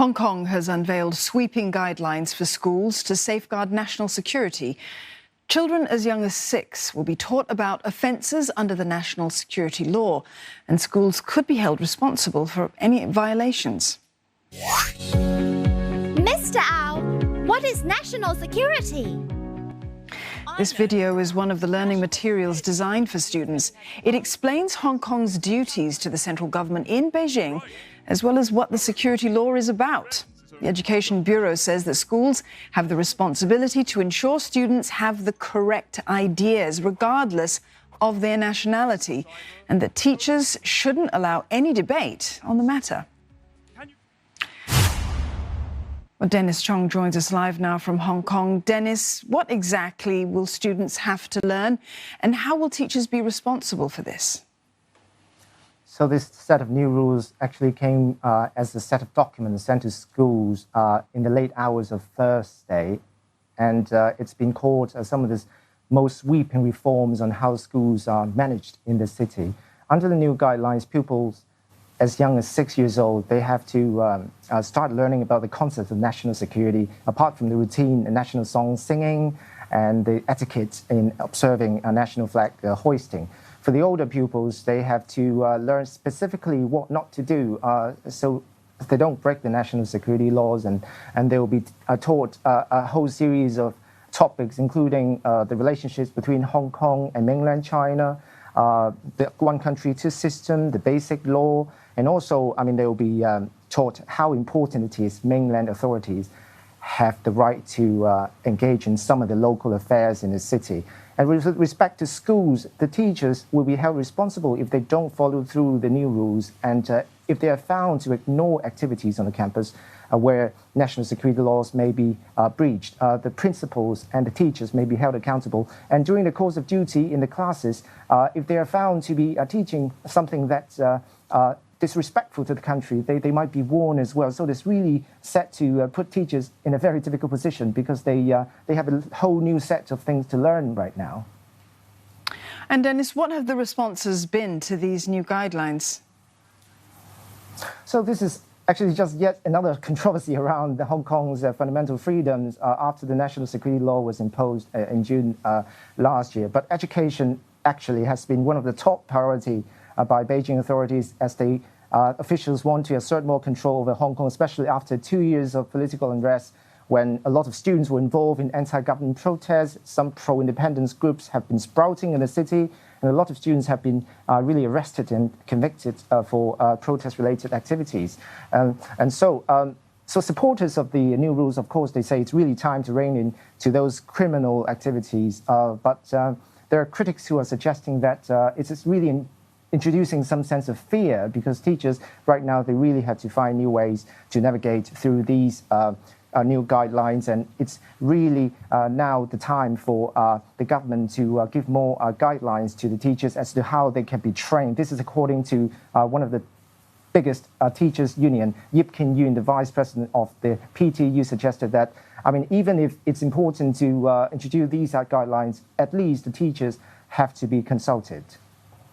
Hong Kong has unveiled sweeping guidelines for schools to safeguard national security. Children as young as 6 will be taught about offences under the national security law, and schools could be held responsible for any violations. Mr. Au, what is national security? This video is one of the learning materials designed for students. It explains Hong Kong's duties to the central government in Beijing, as well as what the security law is about. The Education Bureau says that schools have the responsibility to ensure students have the correct ideas, regardless of their nationality, and that teachers shouldn't allow any debate on the matter. Well, Dennis Chong joins us live now from Hong Kong. Dennis, what exactly will students have to learn, and how will teachers be responsible for this? So this set of new rules actually came as a set of documents sent to schools in the late hours of Thursday. And it's been called some of the most sweeping reforms on how schools are managed in the city. Under the new guidelines, pupils as young as 6 years old, they have to start learning about the concept of national security, apart from the routine national song singing and the etiquette in observing a national flag hoisting. For the older pupils, they have to learn specifically what not to do so they don't break the national security laws, and they will be taught a whole series of topics, including the relationships between Hong Kong and mainland China, the one country, two system, the basic law, and also, they will be taught how important it is mainland authorities have the right to engage in some of the local affairs in the city. And with respect to schools, the teachers will be held responsible if they don't follow through the new rules, and if they are found to ignore activities on the campus where national security laws may be breached. The principals and the teachers may be held accountable. And during the course of duty in the classes, if they are found to be teaching something that's disrespectful to the country, they might be warned as well. So it's really set to put teachers in a very difficult position, because they have a whole new set of things to learn right now. And Dennis, what have the responses been to these new guidelines? So this is actually just yet another controversy around Hong Kong's fundamental freedoms after the national security law was imposed in June last year. But education actually has been one of the top priority by Beijing authorities, as they officials want to assert more control over Hong Kong, especially after 2 years of political unrest, when a lot of students were involved in anti-government protests. Some pro-independence groups have been sprouting in the city, and a lot of students have been really arrested and convicted for protest-related activities. So supporters of the new rules, of course, they say it's really time to rein in to those criminal activities. But there are critics who are suggesting that it's really introducing some sense of fear, because teachers right now, they really have to find new ways to navigate through these new guidelines. And it's really now the time for the government to give more guidelines to the teachers as to how they can be trained. This is according to one of the biggest teachers union, Yip Kin Yoon, the vice president of the PTU, suggested that, even if it's important to introduce these guidelines, at least the teachers have to be consulted.